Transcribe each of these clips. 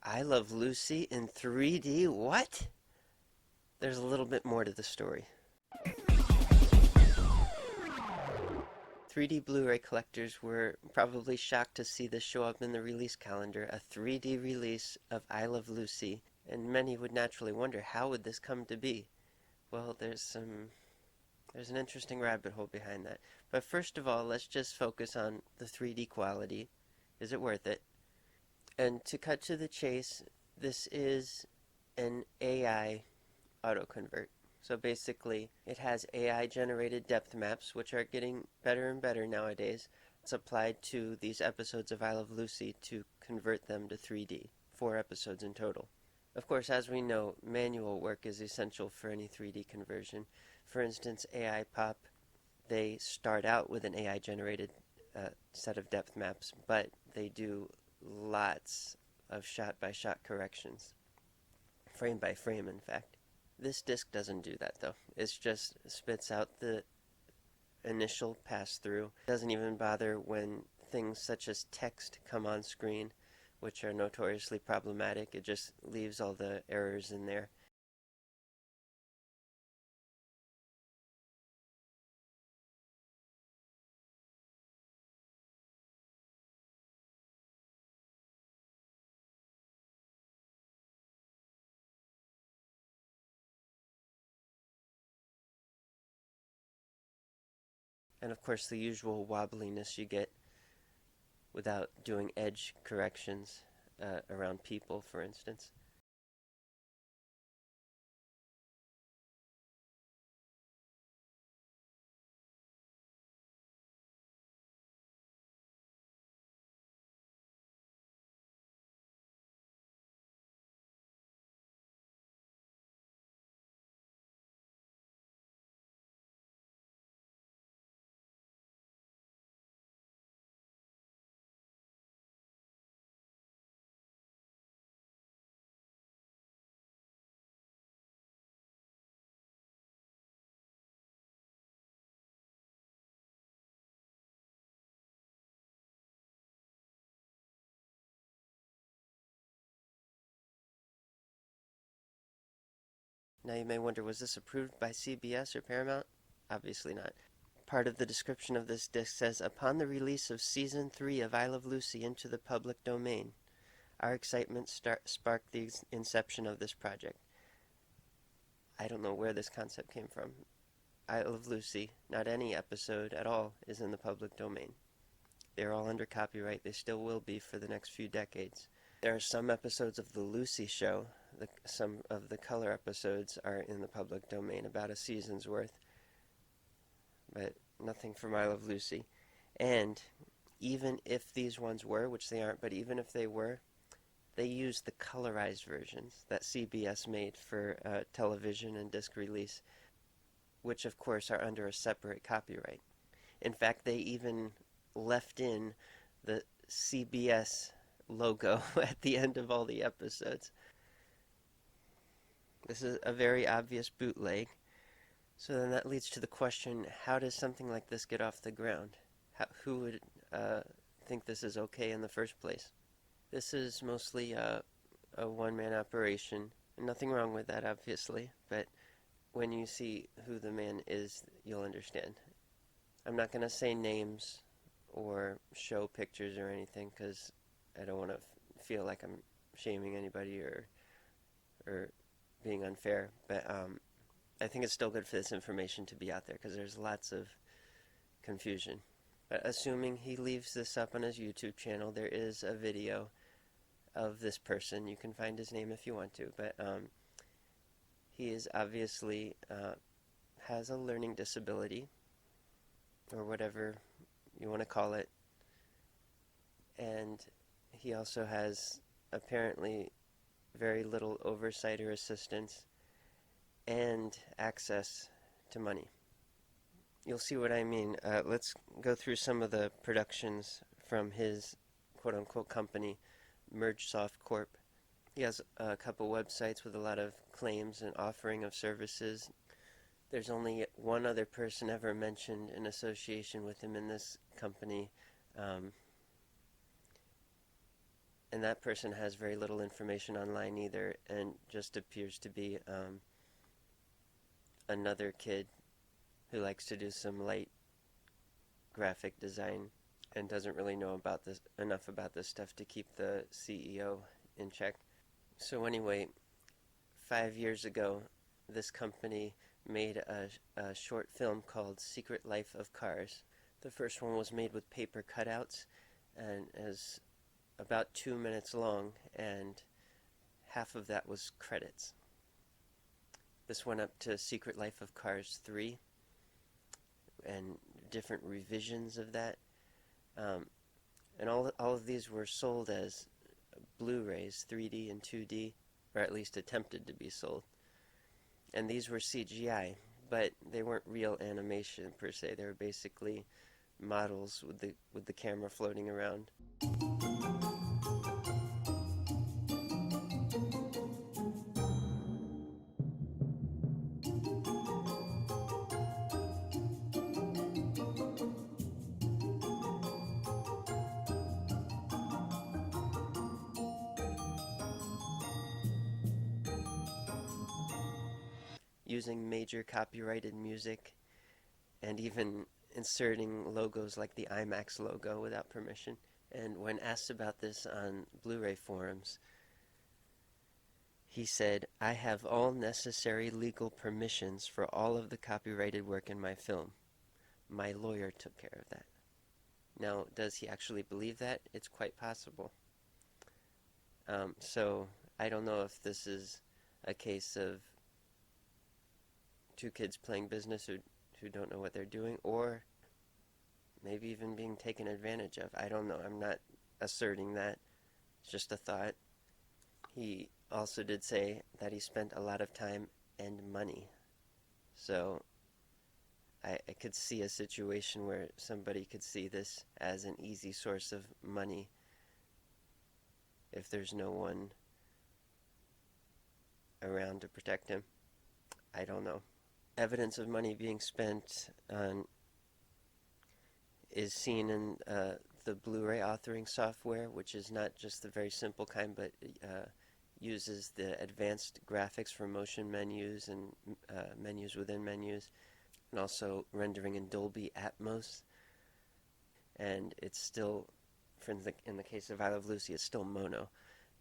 I Love Lucy in 3D? What? There's a little bit more to the story. 3D Blu-ray collectors were probably shocked to see this show up in the release calendar, a 3D release of I Love Lucy, and many would naturally wonder, how would this come to be? Well, there's an interesting rabbit hole behind that. But first of all, let's just focus on the 3D quality. Is it worth it? And to cut to the chase, this is an AI autoconvert. So basically, it has AI-generated depth maps, which are getting better and better nowadays. It's applied to these episodes of I Love Lucy to convert them to 3D, 4 episodes in total. Of course, as we know, manual work is essential for any 3D conversion. For instance, AI Pop, they start out with an AI-generated set of depth maps, but they do lots of shot-by-shot corrections, frame by frame, in fact. This disc doesn't do that, though. It just spits out the initial pass-through. It doesn't even bother when things such as text come on screen, which are notoriously problematic. It just leaves all the errors in there. And of course, the usual wobbliness you get without doing edge corrections around people, for instance. Now you may wonder, was this approved by CBS or Paramount? Obviously not. Part of the description of this disc says, upon the release of Season 3 of I Love Lucy into the public domain, our excitement sparked the inception of this project. I don't know where this concept came from. I Love Lucy, not any episode at all, is in the public domain. They're all under copyright. They still will be for the next few decades. There are some episodes of The Lucy Show. Some of the color episodes are in the public domain, about a season's worth. But nothing from I Love Lucy. And even if these ones were, which they aren't, but even if they were, they use the colorized versions that CBS made for television and disc release, which of course are under a separate copyright. In fact, they even left in the CBS logo at the end of all the episodes. This is a very obvious bootleg. So then that leads to the question, how does something like this get off the ground? Who would think this is okay in the first place? This is mostly a one-man operation. Nothing wrong with that, obviously, but when you see who the man is, you'll understand. I'm not going to say names or show pictures or anything, because I don't want to feel like I'm shaming anybody or being unfair, but I think it's still good for this information to be out there, because there's lots of confusion. But assuming he leaves this up on his YouTube channel, there is a video of this person. You can find his name if you want to, but he is obviously has a learning disability, or whatever you want to call it, and he also has apparently very little oversight or assistance and access to money. You'll see what I mean. Let's go through some of the productions from his quote-unquote company, MergeSoft Corp. He has a couple websites with a lot of claims and offering of services. There's only one other person ever mentioned in association with him in this company. and that person has very little information online either, and just appears to be another kid who likes to do some light graphic design and doesn't really know about this enough about this stuff to keep the CEO in check. So anyway, 5 years ago, this company made a short film called Secret Life of Cars. The first one was made with paper cutouts and is about 2 minutes long, and half of that was credits. This went up to Secret Life of Cars 3 and different revisions of that. Um, and all of these were sold as Blu-rays, 3D and 2D, or at least attempted to be sold. And these were CGI, but they weren't real animation per se. They were basically models with the camera floating around. Using major copyrighted music and even inserting logos like the IMAX logo without permission. And when asked about this on Blu-ray forums, he said, "I have all necessary legal permissions for all of the copyrighted work in my film. My lawyer took care of that." Now, does he actually believe that? It's quite possible. So I don't know if this is a case of two kids playing business who don't know what they're doing, or maybe even being taken advantage of. I don't know. I'm not asserting that. It's just a thought. He also did say that he spent a lot of time and money. So I could see a situation where somebody could see this as an easy source of money if there's no one around to protect him. I don't know. Evidence of money being spent on is seen in the Blu-ray authoring software, which is not just the very simple kind, but uses the advanced graphics for motion menus and menus within menus, and also rendering in Dolby Atmos. And it's still, in the case of I Love Lucy, it's still mono,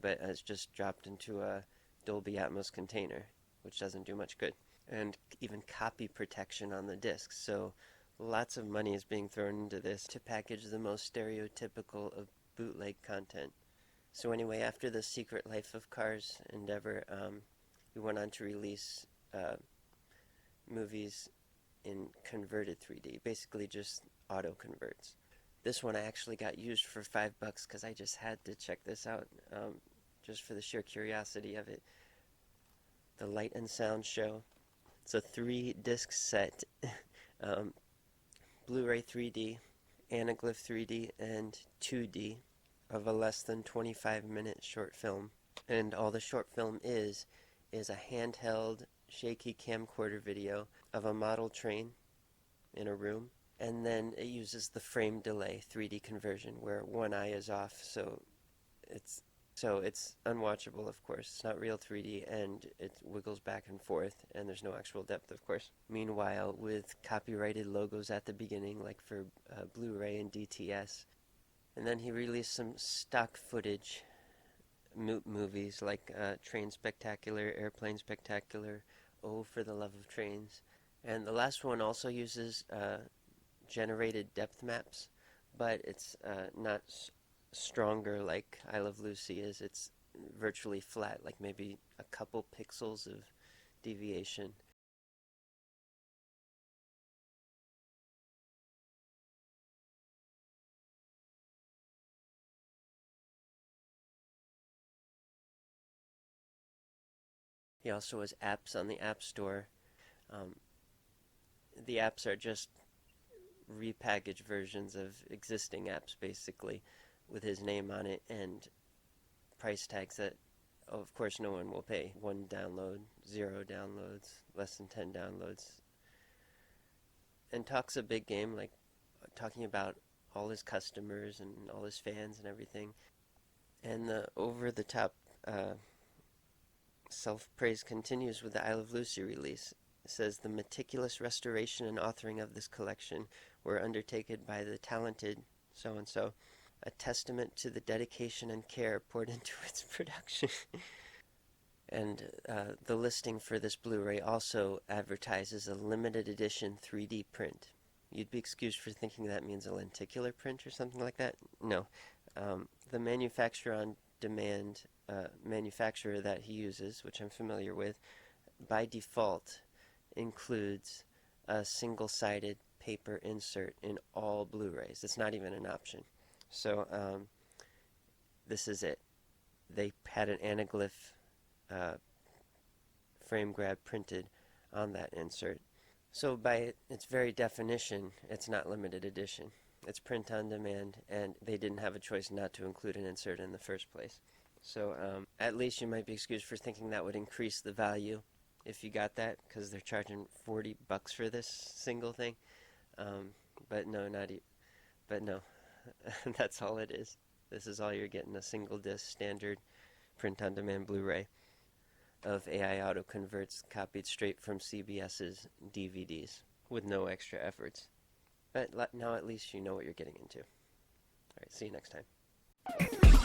but it's just dropped into a Dolby Atmos container, which doesn't do much good. And even copy protection on the discs. So lots of money is being thrown into this to package the most stereotypical of bootleg content. So anyway, after the Secret Life of Cars endeavor, we went on to release movies in converted 3D, basically just auto converts. This one I actually got used for $5 because I just had to check this out, just for the sheer curiosity of it. The Light and Sound Show. It's a 3-disc set, Blu-ray 3D, Anaglyph 3D, and 2D of a less than 25-minute short film. And all the short film is a handheld, shaky camcorder video of a model train in a room. And then it uses the frame delay 3D conversion where one eye is off, so it's unwatchable, of course. It's not real 3D, and it wiggles back and forth, and there's no actual depth, of course. Meanwhile, with copyrighted logos at the beginning, like for Blu-ray and DTS. And then he released some stock footage movies like Train Spectacular, Airplane Spectacular, Oh, for the Love of Trains. And the last one also uses generated depth maps, but it's not stronger like I Love Lucy is. It's virtually flat, like maybe a couple pixels of deviation. He also has apps on the App Store. Um, the apps are just repackaged versions of existing apps, basically, with his name on it and price tags that, of course, no one will pay. 1 download, 0 downloads, less than 10 downloads. And talks a big game, like talking about all his customers and all his fans and everything. And the over-the-top self-praise continues with the Isle of Lucy release. It says the meticulous restoration and authoring of this collection were undertaken by the talented so-and-so, a testament to the dedication and care poured into its production. And the listing for this Blu-ray also advertises a limited edition 3D print. You'd be excused for thinking that means a lenticular print or something like that. No. The manufacturer-on-demand manufacturer that he uses, which I'm familiar with, by default includes a single-sided paper insert in all Blu-rays. It's not even an option. So this is it. They had an anaglyph frame grab printed on that insert. So by its very definition, it's not limited edition. It's print on demand, and they didn't have a choice not to include an insert in the first place. So at least you might be excused for thinking that would increase the value if you got that, because they're charging $40 for this single thing. But no, but no, that's all it is. This is all you're getting, a single disc standard print-on-demand Blu-ray of AI Auto Converts copied straight from CBS's DVDs with no extra efforts. But now at least you know what you're getting into. All right, see you next time.